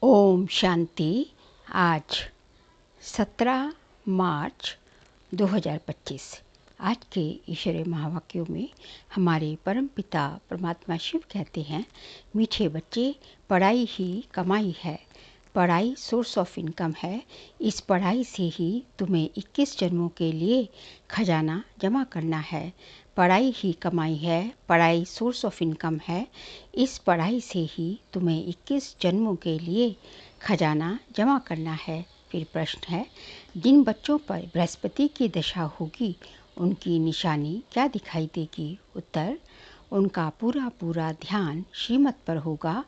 ओम शांति। आज 17 मार्च 2025। आज के ईश्वरीय महावाक्यों में हमारे परम पिता परमात्मा शिव कहते हैं, मीठे बच्चे, पढ़ाई ही कमाई है। पढ़ाई सोर्स ऑफ इनकम है। इस पढ़ाई से ही तुम्हें 21 जन्मों के लिए खजाना जमा करना है। पढ़ाई ही कमाई है, पढ़ाई सोर्स ऑफ इनकम है। इस पढ़ाई से ही तुम्हें 21 जन्मों के लिए खजाना जमा करना है। फिर प्रश्न है, जिन बच्चों पर बृहस्पति की दशा होगी उनकी निशानी क्या दिखाई देगी? उत्तर, उनका पूरा ध्यान श्रीमत पर होगा।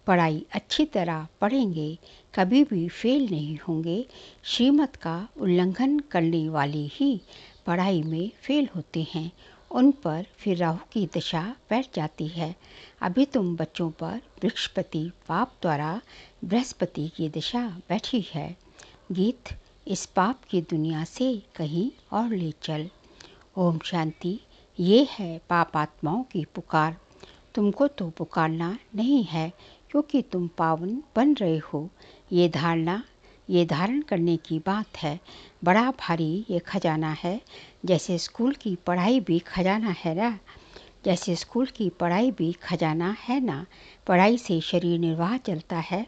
पढ़ाई अच्छी तरह पढ़ेंगे, कभी भी फेल नहीं होंगे। श्रीमत का उल्लंघन करने वाले ही पढ़ाई में फेल होते हैं। उन पर फिर राहु की दशा बैठ जाती है। अभी तुम बच्चों पर बृहस्पति पाप द्वारा बृहस्पति की दशा बैठी है। गीत, इस पाप की दुनिया से कहीं और ले चल। ओम शांति। ये है पाप आत्माओं की पुकार। तुमको तो पुकारना नहीं है, क्योंकि तुम पावन बन रहे हो। ये धारण करने की बात है। बड़ा भारी ये खजाना है। जैसे स्कूल की पढ़ाई भी खजाना है ना। पढ़ाई से शरीर निर्वाह चलता है।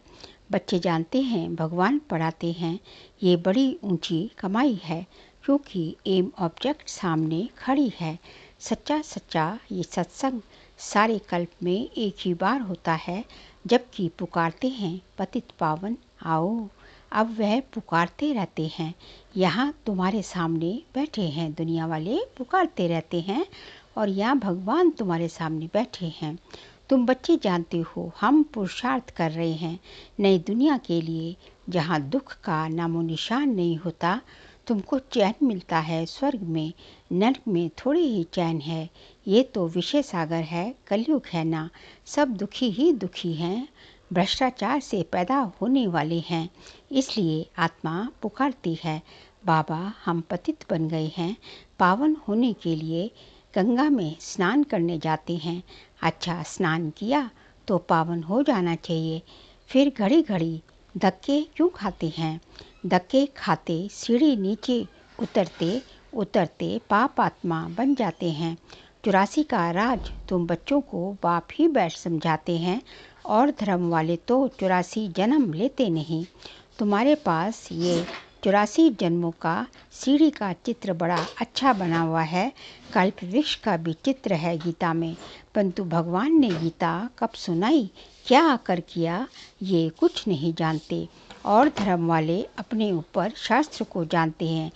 बच्चे जानते हैं भगवान पढ़ाते हैं। ये बड़ी ऊंची कमाई है, क्योंकि एम ऑब्जेक्ट सामने खड़ी है। सच्चा ये सत्संग सारे कल्प में एक ही बार होता है, जबकि पुकारते हैं पतित पावन आओ। अब वह पुकारते रहते हैं। यहाँ तुम्हारे सामने बैठे हैं। दुनिया वाले पुकारते रहते हैं और यहाँ भगवान तुम्हारे सामने बैठे हैं। तुम बच्चे जानते हो हम पुरुषार्थ कर रहे हैं नई दुनिया के लिए, जहाँ दुख का नामो निशान नहीं होता। तुमको चैन मिलता है स्वर्ग में, नर्क में थोड़ी ही चैन है। ये तो विषय सागर है, कलयुग है ना। सब दुखी ही दुखी हैं, भ्रष्टाचार से पैदा होने वाले हैं। इसलिए आत्मा पुकारती है, बाबा हम पतित बन गए हैं। पावन होने के लिए गंगा में स्नान करने जाते हैं। अच्छा, स्नान किया तो पावन हो जाना चाहिए। फिर घड़ी धक्के क्यों खाते हैं? धक्के खाते सीढ़ी नीचे उतरते पाप आत्मा बन जाते हैं। 84 का राज तुम बच्चों को बाप ही बैठ समझाते हैं, और धर्म वाले तो 84 जन्म लेते नहीं। तुम्हारे पास ये 84 जन्मों का सीढ़ी का चित्र बड़ा अच्छा बना हुआ है। कल्प वृक्ष का भी चित्र है गीता में, परंतु भगवान ने गीता कब सुनाई, क्या आकर किया, ये कुछ नहीं जानते। और धर्म वाले अपने ऊपर शास्त्र को जानते हैं,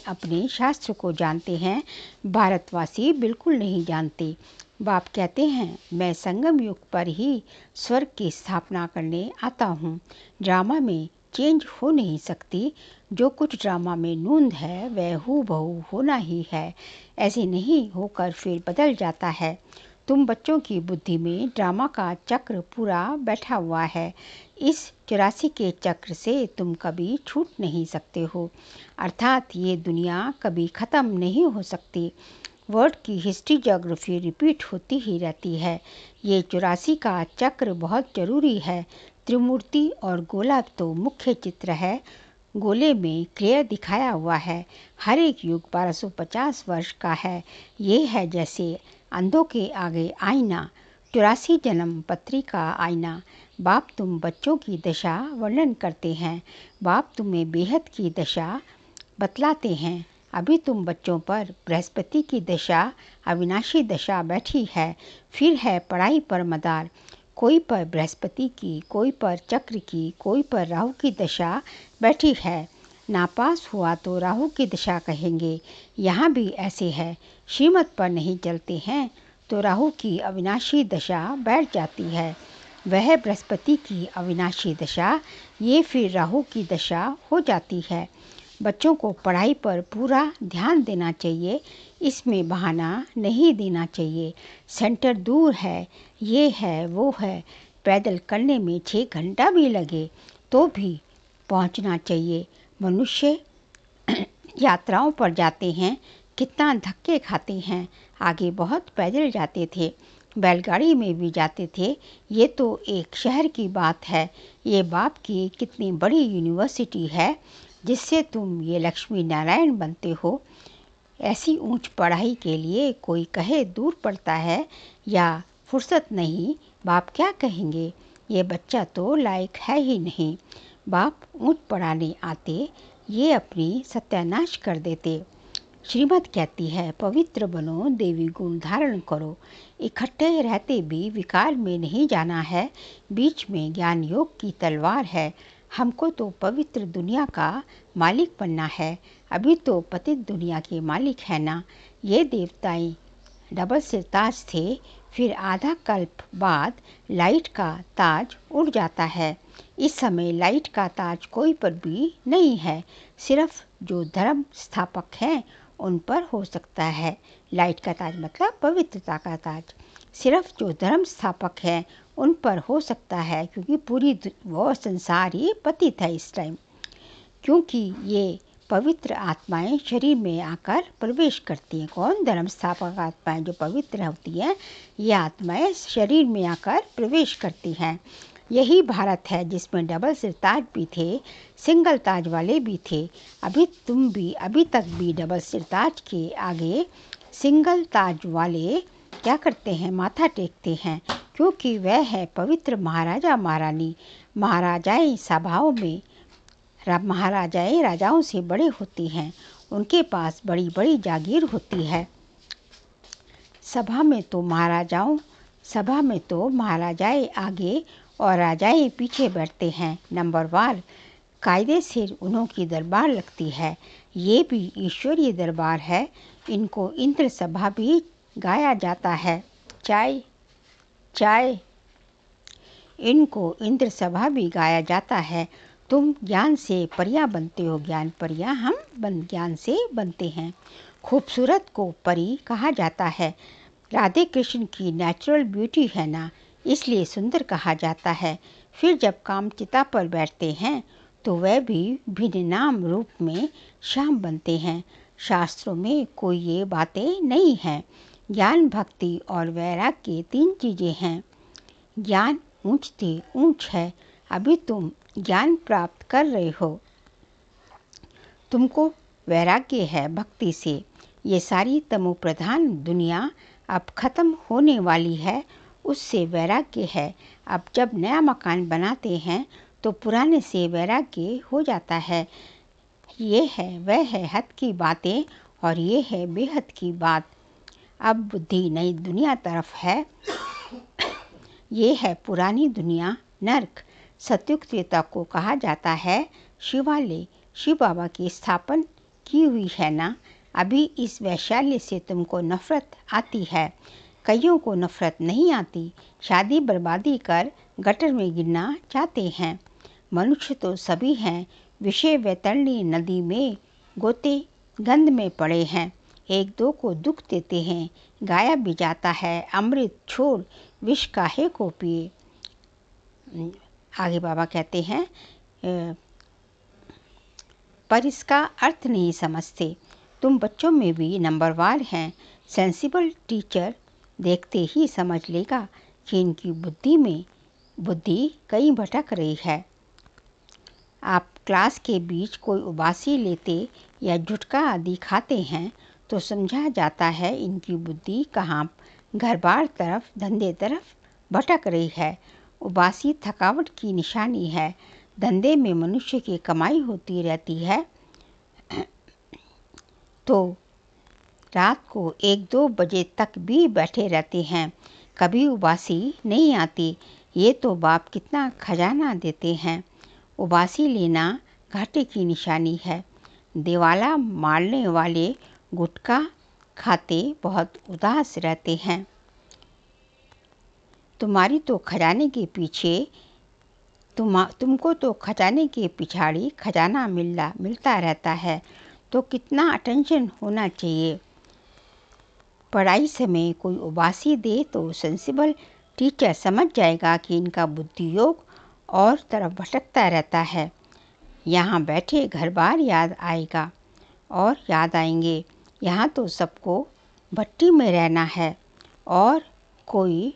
अपने शास्त्र को जानते हैं। भारतवासी बिल्कुल नहीं जानते। बाप कहते हैं, मैं संगम युग पर ही स्वर्ग की स्थापना करने आता हूँ। ड्रामा में चेंज हो नहीं सकती। जो कुछ ड्रामा में नूंद है वह हूबहू होना ही है। ऐसे नहीं होकर फिर बदल जाता है। तुम बच्चों की बुद्धि में ड्रामा का चक्र पूरा बैठा हुआ है। इस 84 के चक्र से तुम कभी छूट नहीं सकते हो। अर्थात ये दुनिया कभी ख़त्म नहीं हो सकती। वर्ड की हिस्ट्री ज्योग्राफी रिपीट होती ही रहती है। ये 84 का चक्र बहुत जरूरी है। त्रिमूर्ति और गोला तो मुख्य चित्र है। गोले में क्लियर दिखाया हुआ है। हर एक युग 1250 वर्ष का है। ये है जैसे अंधों के आगे आईना, 84 जन्म पत्री का आईना। बाप तुम बच्चों की दशा वर्णन करते हैं। बाप तुम्हें बेहद की दशा बतलाते हैं। अभी तुम बच्चों पर बृहस्पति की दशा, अविनाशी दशा बैठी है। फिर है पढ़ाई पर मदार, कोई पर बृहस्पति की, कोई पर चक्र की, कोई पर राहु की दशा बैठी है। नापास हुआ तो राहु की दशा कहेंगे। यहाँ भी ऐसे है। श्रीमत पर नहीं चलते हैं तो राहु की अविनाशी दशा बैठ जाती है। वह बृहस्पति की अविनाशी दशा, ये फिर राहु की दशा हो जाती है। बच्चों को पढ़ाई पर पूरा ध्यान देना चाहिए। इसमें बहाना नहीं देना चाहिए। सेंटर दूर है, ये है वो है। पैदल करने में 6 घंटा भी लगे तो भी पहुंचना चाहिए। मनुष्य यात्राओं पर जाते हैं, कितना धक्के खाते हैं। आगे बहुत पैदल जाते थे, बैलगाड़ी में भी जाते थे। ये तो एक शहर की बात है। ये बाप की कितनी बड़ी यूनिवर्सिटी है जिससे तुम ये लक्ष्मी नारायण बनते हो। ऐसी ऊंच पढ़ाई के लिए कोई कहे दूर पड़ता है या फुर्सत नहीं, बाप क्या कहेंगे। ये बच्चा तो लायक है ही नहीं। बाप ऊंच पढ़ाने आते, ये अपनी सत्यानाश कर देते। श्रीमद् कहती है, पवित्र बनो, देवी गुण धारण करो। इकट्ठे रहते भी विकार में नहीं जाना है। बीच में ज्ञान योग की तलवार है। हमको तो पवित्र दुनिया का मालिक बनना है। अभी तो पतित दुनिया के मालिक है ना। ये देवताएं डबल सिर ताज थे, फिर आधा कल्प बाद लाइट का ताज उड़ जाता है। इस समय लाइट का ताज कोई पर भी नहीं है, सिर्फ जो धर्म स्थापक हैं उन पर हो सकता है। लाइट का ताज मतलब पवित्रता का ताज। सिर्फ जो धर्म स्थापक हैं उन पर हो सकता है, क्योंकि पूरी वो संसार ही पतित है इस टाइम। क्योंकि ये पवित्र आत्माएं शरीर में आकर प्रवेश करती हैं। कौन? धर्म स्थापक आत्माएं जो पवित्र होती हैं, ये आत्माएं शरीर में आकर प्रवेश करती हैं। यही भारत है जिसमें डबल सिर ताज भी थे, सिंगल ताज वाले भी थे। अभी तक भी डबल सिर ताज के आगे सिंगल ताज वाले क्या करते हैं? माथा टेकते हैं, क्योंकि वह है पवित्र महाराजा महारानी। महाराजाएं सभाओं में महाराजाएं राजाओं से बड़े होती हैं। उनके पास बड़ी बड़ी जागीर होती है। सभा में तो महाराजाएं आगे और राजाएं पीछे बैठते हैं। नंबरवार कायदे से उन्हों की दरबार लगती है। ये भी ईश्वरीय दरबार है। इनको इंद्र सभा भी गाया जाता है। चाय इनको इंद्र सभा भी गाया जाता है। तुम ज्ञान से परियां बनते हो, ज्ञान परियां हम ज्ञान से बनते हैं। खूबसूरत को परी कहा जाता है। राधे कृष्ण की नेचुरल ब्यूटी है ना, इसलिए सुंदर कहा जाता है। फिर जब कामचिता पर बैठते हैं तो वह भी भिन्न नाम रूप में श्याम बनते हैं। शास्त्रों में कोई ये बातें नहीं हैं। ज्ञान, भक्ति और वैराग्य 3 चीज़ें हैं। ज्ञान ऊंचते ऊंच है। अभी तुम ज्ञान प्राप्त कर रहे हो, तुमको वैराग्य है भक्ति से। ये सारी तमोप्रधान दुनिया अब खत्म होने वाली है, उससे वैराग्य है। अब जब नया मकान बनाते हैं तो पुराने से वैराग्य हो जाता है। ये है वह है हद की बातें और ये है बेहद की बात। अब बुद्धि नई दुनिया तरफ है। ये है पुरानी दुनिया, नर्क। सतयुग त्रेता को कहा जाता है शिवालय। शिव बाबा की स्थापना की हुई है ना। अभी इस वैशाल्य से तुमको नफरत आती है। कईयों को नफरत नहीं आती। शादी बर्बादी कर गटर में गिरना चाहते हैं। मनुष्य तो सभी हैं। विषय वैतरणी नदी में गोते गंध में पड़े हैं। एक दो को दुख देते हैं। गाया भी जाता है, अमृत छोड़ विष काहे को पिए। आगे बाबा कहते हैं, पर इसका अर्थ नहीं समझते। तुम बच्चों में भी नंबरवार हैं। सेंसिबल टीचर देखते ही समझ लेगा कि इनकी बुद्धि कहीं भटक रही है। आप क्लास के बीच कोई उबासी लेते या झुटका आदि खाते हैं तो समझा जाता है इनकी बुद्धि कहाँ घर-बार तरफ, धंधे तरफ भटक रही है। उबासी थकावट की निशानी है। धंधे में मनुष्य की कमाई होती रहती है तो रात को 1-2 बजे तक भी बैठे रहते हैं, कभी उबासी नहीं आती। ये तो बाप कितना खजाना देते हैं। उबासी लेना घाटे की निशानी है। दिवाला मारने वाले गुटखा खाते बहुत उदास रहते हैं। तुमको तो खजाने के पिछाड़ी खजाना मिलता रहता है, तो कितना अटेंशन होना चाहिए। पढ़ाई समय कोई उबासी दे तो सेंसिबल टीचर समझ जाएगा कि इनका बुद्धि योग और तरफ भटकता रहता है। यहाँ बैठे घर बार याद आएगा और याद आएंगे। यहाँ तो सबको भट्टी में रहना है और कोई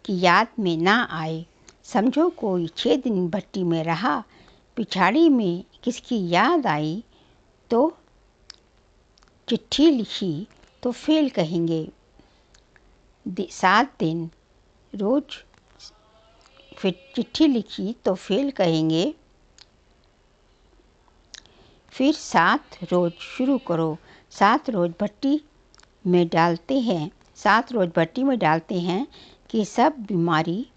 की याद में ना आए। समझो कोई 6 दिन भट्टी में रहा, पिछाड़ी में किसकी याद आई तो चिट्ठी लिखी तो फेल कहेंगे। 7 दिन रोज फिर चिट्ठी लिखी तो फेल कहेंगे। फिर 7 रोज शुरू करो। 7 रोज भट्टी में डालते हैं 7 रोज भट्टी में डालते हैं कि सब बीमारी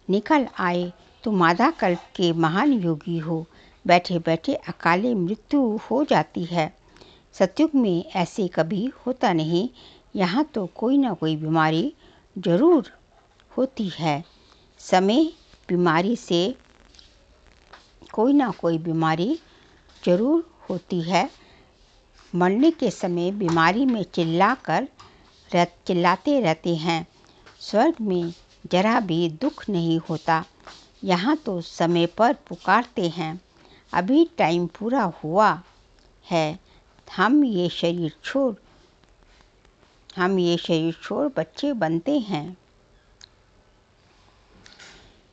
निकल आए। तुम आधा कल्प के महान योगी हो, बैठे बैठे अकाले मृत्यु हो जाती है। सतयुग में ऐसे कभी होता नहीं। यहाँ तो कोई ना कोई बीमारी जरूर होती है। समय बीमारी से कोई ना कोई बीमारी जरूर होती है। मरने के समय बीमारी में चिल्लाते रहते हैं। स्वर्ग में जरा भी दुख नहीं होता। यहाँ तो समय पर पुकारते हैं, अभी टाइम पूरा हुआ है, हम ये शरीर छोड़ बच्चे बनते हैं।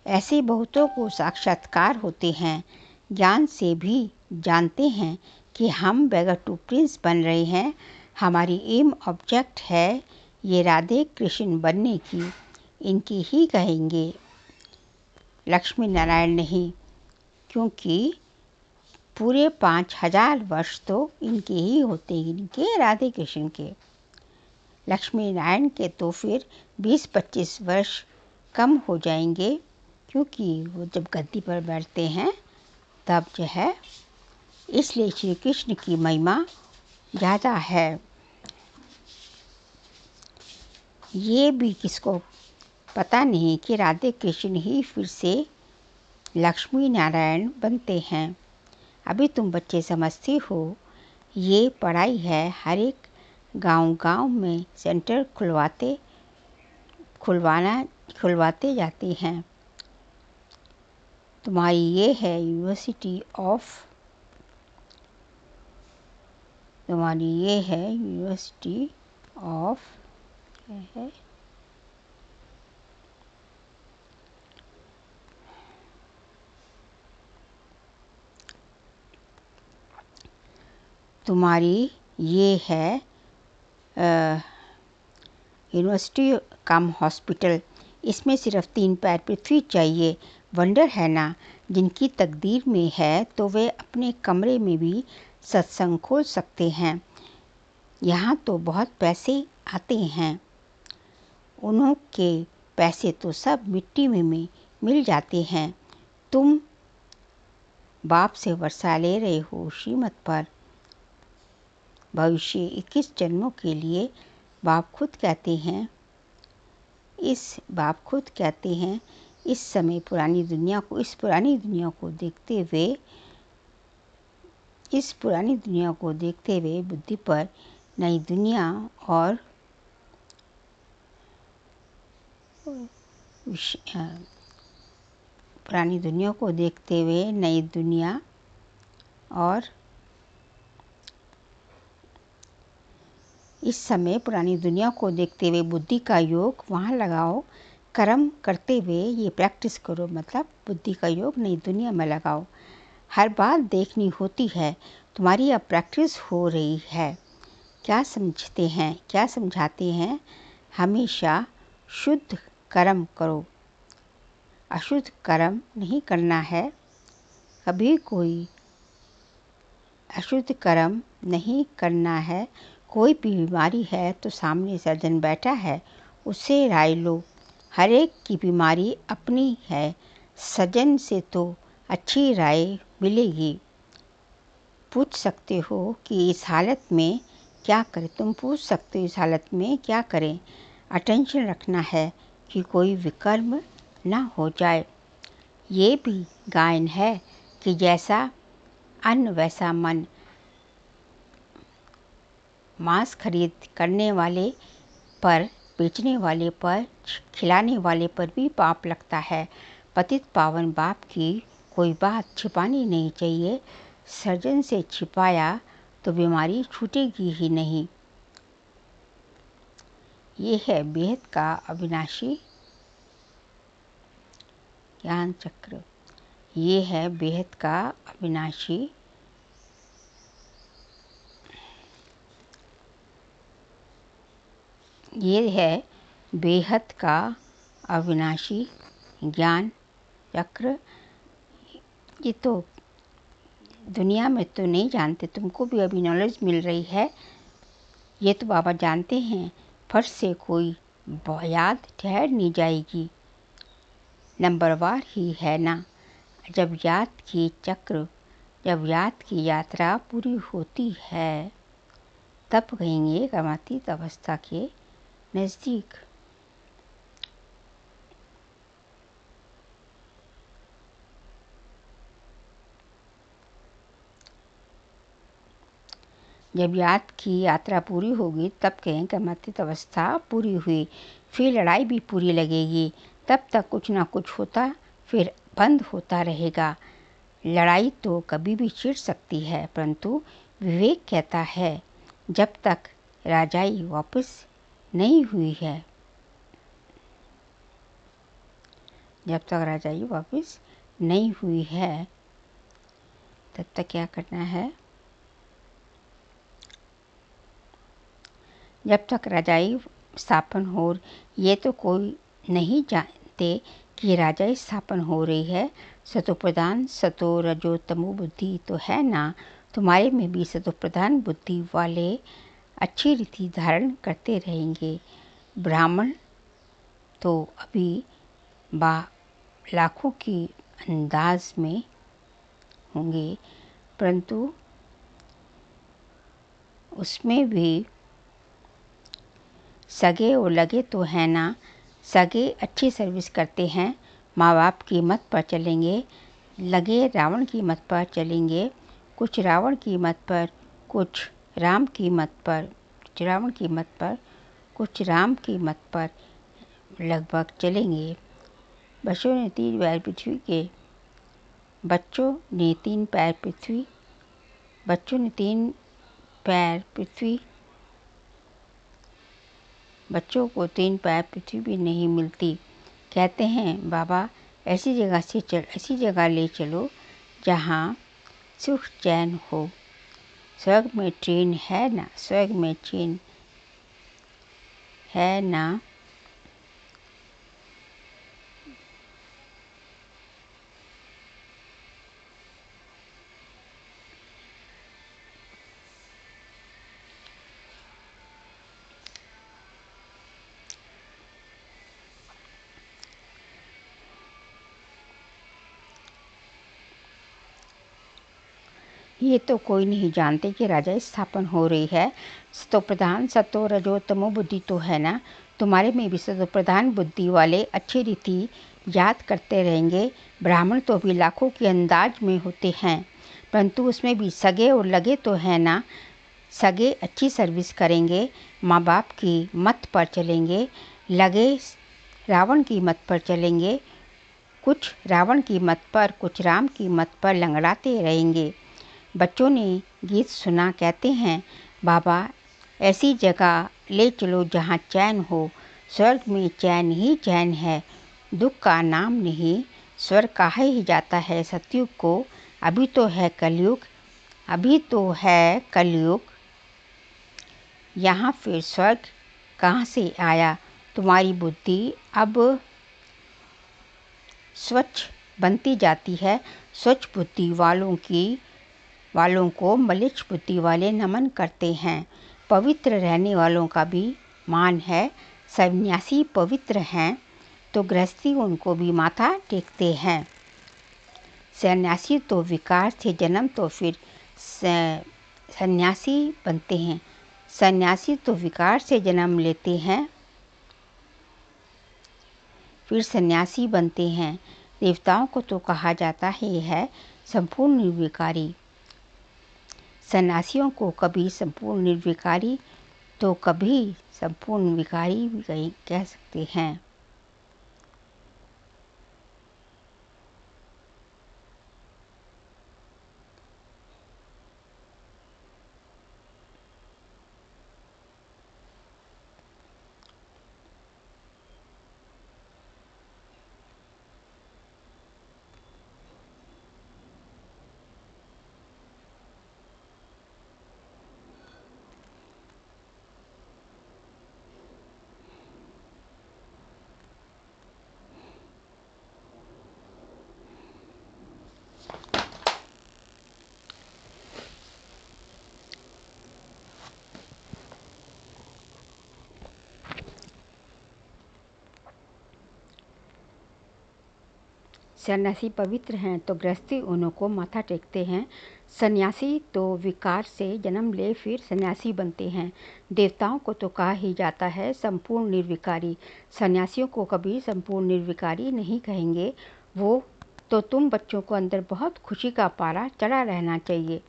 ऐसे बहुतों को साक्षात्कार होते हैं। ज्ञान से भी जानते हैं कि हम बेगर टू प्रिंस बन रहे हैं। हमारी एम ऑब्जेक्ट है ये राधे कृष्ण बनने की। इनकी ही कहेंगे, लक्ष्मी नारायण नहीं, क्योंकि पूरे 5000 वर्ष तो इनके ही होते हैं, इनके राधे कृष्ण के। लक्ष्मी नारायण के तो फिर 20-25 वर्ष कम हो जाएंगे, क्योंकि वो जब गद्दी पर बैठते हैं तब जो है, इसलिए श्री कृष्ण की महिमा ज़्यादा है। ये भी किसको पता नहीं कि राधे कृष्ण ही फिर से लक्ष्मी नारायण बनते हैं। अभी तुम बच्चे समझते हो ये पढ़ाई है। हर एक गांव में सेंटर खुलवाते जाते हैं। तुम्हारी ये है यूनिवर्सिटी ऑफ है तुम्हारी ये है यूनिवर्सिटी कम हॉस्पिटल। इसमें सिर्फ 3 पैर पृथ्वी चाहिए। वंडर है ना, जिनकी तकदीर में है तो वे अपने कमरे में भी सत्संग खोल सकते हैं। यहाँ तो बहुत पैसे आते हैं, उन्हों के पैसे तो सब मिट्टी में मिल जाते हैं। तुम बाप से वर्षा ले रहे हो श्रीमत पर। भविष्य 21 जन्मों के लिए बाप खुद कहते हैं, इस समय पुरानी दुनिया को देखते हुए बुद्धि पर नई दुनिया और पुरानी दुनिया को देखते हुए नई दुनिया और इस समय पुरानी दुनिया को देखते हुए बुद्धि का योग वहाँ लगाओ। कर्म करते हुए ये प्रैक्टिस करो, मतलब बुद्धि का योग नई दुनिया में लगाओ। हर बात देखनी होती है। तुम्हारी अब प्रैक्टिस हो रही है। क्या समझाते हैं? हमेशा शुद्ध कर्म करो, अशुद्ध कर्म नहीं करना है। कभी कोई अशुद्ध कर्म नहीं करना है। कोई भी बीमारी है तो सामने सर्जन बैठा है, उससे राय लो। हर एक की बीमारी अपनी है, सज्जन से तो अच्छी राय मिलेगी। पूछ सकते हो कि इस हालत में क्या करें। अटेंशन रखना है कि कोई विकर्म ना हो जाए। ये भी गायन है कि जैसा अन्न वैसा मन। मांस खरीद करने वाले पर, बेचने वाले पर, खिलाने वाले पर भी पाप लगता है। पतित पावन बाप की कोई बात छिपानी नहीं चाहिए। सर्जन से छिपाया तो बीमारी छूटेगी ही नहीं। ये है बेहद का अविनाशी ज्ञान चक्र। ये है बेहद का अविनाशी ये है बेहद का अविनाशी ज्ञान चक्र। ये तो दुनिया में तो नहीं जानते, तुमको भी अभी नॉलेज मिल रही है। ये तो बाबा जानते हैं, फट से कोई याद ठहर नहीं जाएगी, नंबरवार ही है ना। जब याद की यात्रा पूरी होती है, तब कहेंगे कर्मातीत अवस्था के नज़दीक। जब याद की यात्रा पूरी होगी, तब कहें कर्मातीत अवस्था पूरी हुई। फिर लड़ाई भी पूरी लगेगी। तब तक कुछ ना कुछ होता फिर बंद होता रहेगा। लड़ाई तो कभी भी छिड़ सकती है, परंतु विवेक कहता है जब तक राजाई वापस नहीं हुई है, जब तक राजाई वापस नहीं हुई है, तब तक क्या करना है? जब तक राजाई स्थापन हो, ये तो कोई नहीं जानते कि राजाई स्थापन हो रही है। सतोप्रधान सतो रजो तमो बुद्धि तो है ना। तुम्हारे में भी सतोप्रधान बुद्धि वाले अच्छी रीति धारण करते रहेंगे। ब्राह्मण तो अभी लाखों की अंदाज में होंगे, परंतु उसमें भी सगे और लगे तो है ना। सगे अच्छी सर्विस करते हैं, माँ बाप की मत पर चलेंगे। लगे रावण की मत पर चलेंगे, कुछ रावण की मत पर, कुछ राम की मत पर, कुछ रावण की मत पर, कुछ राम की मत पर लगभग चलेंगे। बच्चों ने तीन पैर पृथ्वी के बच्चों ने तीन पैर पृथ्वी बच्चों ने तीन पैर पृथ्वी बच्चों को तीन पैर पृथ्वी भी नहीं मिलती। कहते हैं बाबा ऐसी जगह ले चलो जहाँ सुख चैन हो। स्वर्ग में ट्रेन है ना, स्वर्ग में ट्रेन है ना। ये तो कोई नहीं जानते कि राजा स्थापन हो रही है। सतो प्रधान सतो रजो तमो बुद्धि तो है ना। तुम्हारे में भी सतो प्रधान बुद्धि वाले अच्छी रीति याद करते रहेंगे। ब्राह्मण तो भी लाखों के अंदाज में होते हैं, परंतु उसमें भी सगे और लगे तो है ना। सगे अच्छी सर्विस करेंगे, माँ बाप की मत पर चलेंगे। लगे रावण की मत पर चलेंगे, कुछ रावण की मत पर, कुछ राम की मत पर लंगड़ाते रहेंगे। बच्चों ने गीत सुना, कहते हैं बाबा ऐसी जगह ले चलो जहाँ चैन हो। स्वर्ग में चैन ही चैन है, दुख का नाम नहीं। स्वर्ग कहा ही जाता है सतयुग को। अभी तो है कलयुग, अभी तो है कलयुग। यहाँ फिर स्वर्ग कहाँ से आया। तुम्हारी बुद्धि अब स्वच्छ बनती जाती है। स्वच्छ बुद्धि वालों को मलिच्छ बुद्धि वाले नमन करते हैं। पवित्र रहने वालों का भी मान है। सन्यासी पवित्र हैं तो गृहस्थी उनको भी माथा टेकते हैं। सन्यासी तो विकार से जन्म तो फिर सन्यासी बनते हैं। सन्यासी तो विकार से जन्म लेते हैं, फिर सन्यासी बनते हैं। देवताओं को तो कहा जाता ही है संपूर्ण निर्विकारी। सन्यासियों को कभी संपूर्ण निर्विकारी तो कभी संपूर्ण विकारी भी कह सकते हैं। सन्यासी पवित्र हैं तो गृहस्थी उन्हों को माथा टेकते हैं। सन्यासी तो विकार से जन्म ले फिर सन्यासी बनते हैं। देवताओं को तो कहा ही जाता है संपूर्ण निर्विकारी। सन्यासियों को कभी संपूर्ण निर्विकारी नहीं कहेंगे। वो तो तुम बच्चों को अंदर बहुत खुशी का पारा चढ़ा रहना चाहिए।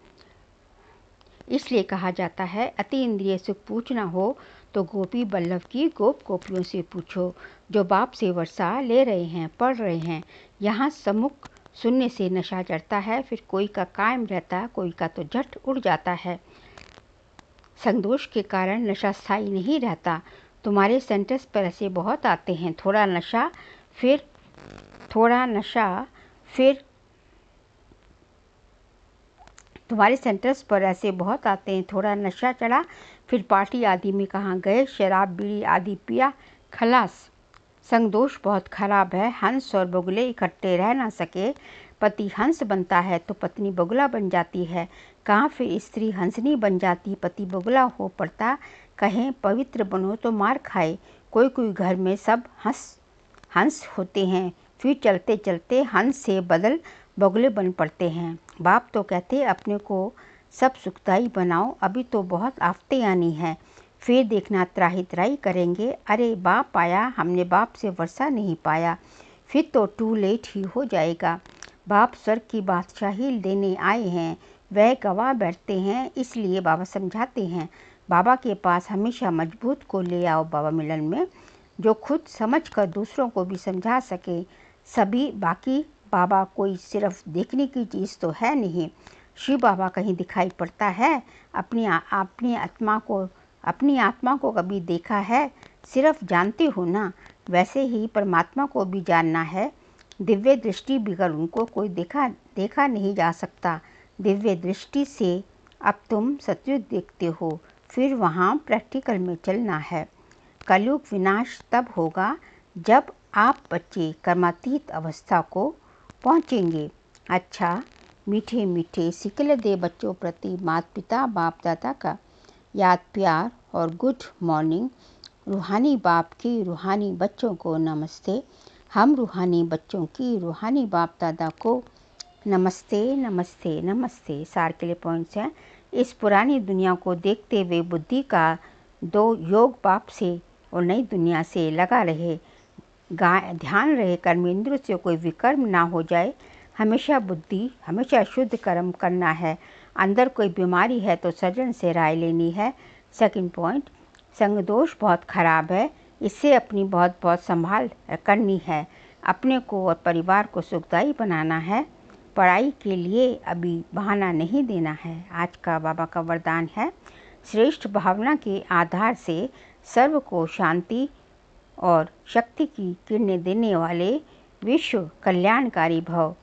इसलिए कहा जाता है अति इंद्रिय सुख पूछना हो तो गोपी बल्लभ की गोप गोपियों से पूछो, जो बाप से वर्षा ले रहे हैं, पढ़ रहे हैं। यहाँ सम्मुख सुनने से नशा चढ़ता है, फिर कोई का कायम रहता है, कोई का तो झट उड़ जाता है। संदोष के कारण नशा स्थायी नहीं रहता। तुम्हारे सेंटर्स पर ऐसे बहुत आते हैं, थोड़ा नशा फिर तुम्हारे सेंटर्स पर ऐसे बहुत आते हैं, थोड़ा नशा चढ़ा फिर पार्टी आदि में कहाँ गए, शराब बीड़ी आदि पिया, खलास। संगदोष बहुत खराब है। हंस और बगुले इकट्ठे रह ना सके। पति हंस बनता है तो पत्नी बगुला बन जाती है। कहाँ फिर स्त्री हंसनी बन जाती, पति बगुला हो पड़ता। कहें पवित्र बनो तो मार खाए। कोई कोई घर में सब हंस होते हैं, फिर चलते चलते हंस से बदल बगुले बन पड़ते हैं। बाप तो कहते अपने को सब सुखदाई बनाओ, अभी तो बहुत आफतें आनी है, फिर देखना त्राही त्राही करेंगे। अरे बाप आया, हमने बाप से वर्षा नहीं पाया, फिर तो टू लेट ही हो जाएगा। बाप स्वर्ग की बादशाही देने आए हैं, वह गवाह बैठते हैं, इसलिए बाबा समझाते हैं। बाबा के पास हमेशा मजबूत को ले आओ बाबा मिलन में, जो खुद समझकर दूसरों को भी समझा सके। सभी बाकी बाबा कोई सिर्फ देखने की चीज़ तो है नहीं। शिव बाबा कहीं दिखाई पड़ता है? अपनी आत्मा को कभी देखा है? सिर्फ जानते हो ना, वैसे ही परमात्मा को भी जानना है। दिव्य दृष्टि बिगर उनको कोई देखा नहीं जा सकता। दिव्य दृष्टि से अब तुम सतयुग देखते हो, फिर वहाँ प्रैक्टिकल में चलना है। कलयुग विनाश तब होगा जब आप बच्चे कर्मातीत अवस्था को पहुँचेंगे। अच्छा, मीठे मीठे सिकल दे बच्चों प्रति माता पिता बाप दादा का याद प्यार और गुड मॉर्निंग। रूहानी बाप की रूहानी बच्चों को नमस्ते। हम रूहानी बच्चों की रूहानी बाप दादा को नमस्ते नमस्ते नमस्ते। सार के लिए पॉइंट्स हैं। इस पुरानी दुनिया को देखते हुए बुद्धि का दो योग बाप से और नई दुनिया से लगा रहे। ध्यान रहे कर्मेंद्र से कोई विकर्म ना हो जाए। हमेशा शुद्ध कर्म करना है। अंदर कोई बीमारी है तो सर्जन से राय लेनी है। सेकंड पॉइंट, संगदोष बहुत खराब है, इससे अपनी बहुत संभाल करनी है। अपने को और परिवार को सुखदायी बनाना है। पढ़ाई के लिए अभी बहाना नहीं देना है। आज का बाबा का वरदान है, श्रेष्ठ भावना के आधार से सर्व को शांति और शक्ति की किरणें देने वाले विश्व कल्याणकारी भव।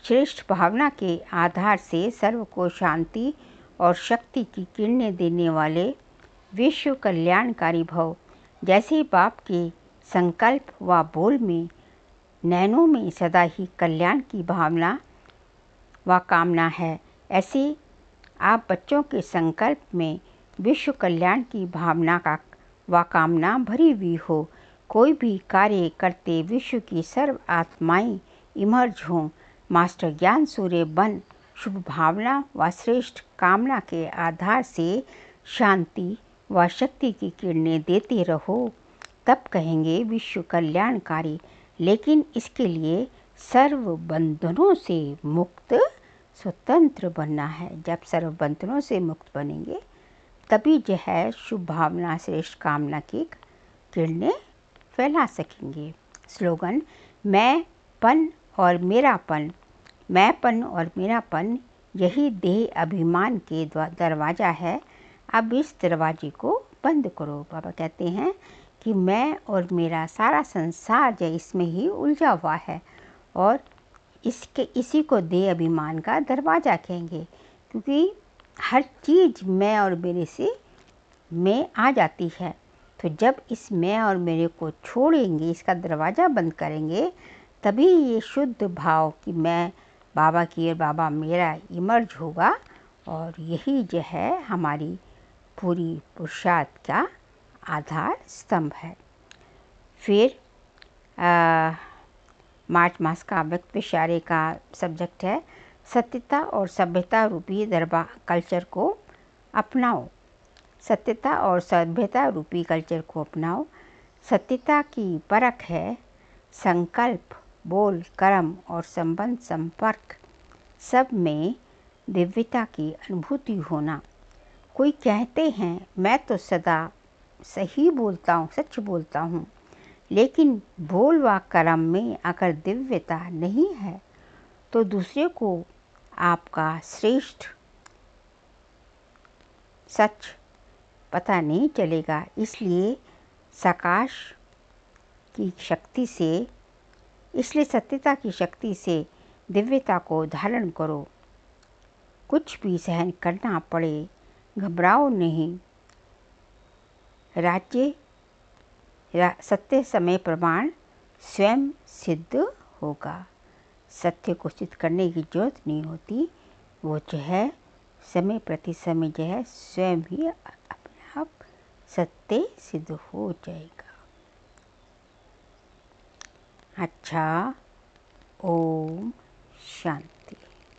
श्रेष्ठ भावना के आधार से सर्व को शांति और शक्ति की किरणें देने वाले विश्व कल्याणकारी भव। जैसे बाप के संकल्प व बोल में नैनों में सदा ही कल्याण की भावना व कामना है, ऐसे आप बच्चों के संकल्प में विश्व कल्याण की भावना का व कामना भरी हुई हो। कोई भी कार्य करते विश्व की सर्व आत्माएं इमर्ज हों। मास्टर ज्ञान सूर्य बन शुभ भावना व श्रेष्ठ कामना के आधार से शांति व शक्ति की किरणें देते रहो, तब कहेंगे विश्व कल्याणकारी। लेकिन इसके लिए सर्व बंधनों से मुक्त स्वतंत्र बनना है। जब सर्व बंधनों से मुक्त बनेंगे तभी जो है शुभ भावना श्रेष्ठ कामना की किरणें फैला सकेंगे। स्लोगन, मैंपन और मेरापन। मैंपन और मेरापन यही देह अभिमान के दरवाज़ा है। अब इस दरवाजे को बंद करो। बाबा कहते हैं कि मैं और मेरा सारा संसार जो इसमें ही उलझा हुआ है, और इसी को देह अभिमान का दरवाज़ा कहेंगे, क्योंकि हर चीज़ मैं और मेरे से मैं आ जाती है। तो जब इस मैं और मेरे को छोड़ेंगे, इसका दरवाज़ा बंद करेंगे, तभी ये शुद्ध भाव कि मैं बाबा की और बाबा मेरा इमर्ज होगा। और यही जो है हमारी पूरी पुरुषार्थ का आधार स्तंभ है। फिर मार्च मास का व्यक्त इशारे का सब्जेक्ट है सत्यता और सभ्यता रूपी दरबार कल्चर को अपनाओ। सत्यता और सभ्यता रूपी कल्चर को अपनाओ। सत्यता की परख है संकल्प, बोल, कर्म और संबंध संपर्क सब में दिव्यता की अनुभूति होना। कोई कहते हैं मैं तो सदा सही बोलता हूँ, सच बोलता हूँ, लेकिन बोल व कर्म में अगर दिव्यता नहीं है तो दूसरे को आपका श्रेष्ठ सच पता नहीं चलेगा। इसलिए सकाश की शक्ति से इसलिए सत्यता की शक्ति से दिव्यता को धारण करो। कुछ भी सहन करना पड़े, घबराओ नहीं। सत्य समय प्रमाण स्वयं सिद्ध होगा। सत्य को सिद्ध करने की जरूरत नहीं होती, वो जो है समय प्रति समय जो है स्वयं ही अपने आप सत्य सिद्ध हो जाएगा। अच्छा, ओम शांति।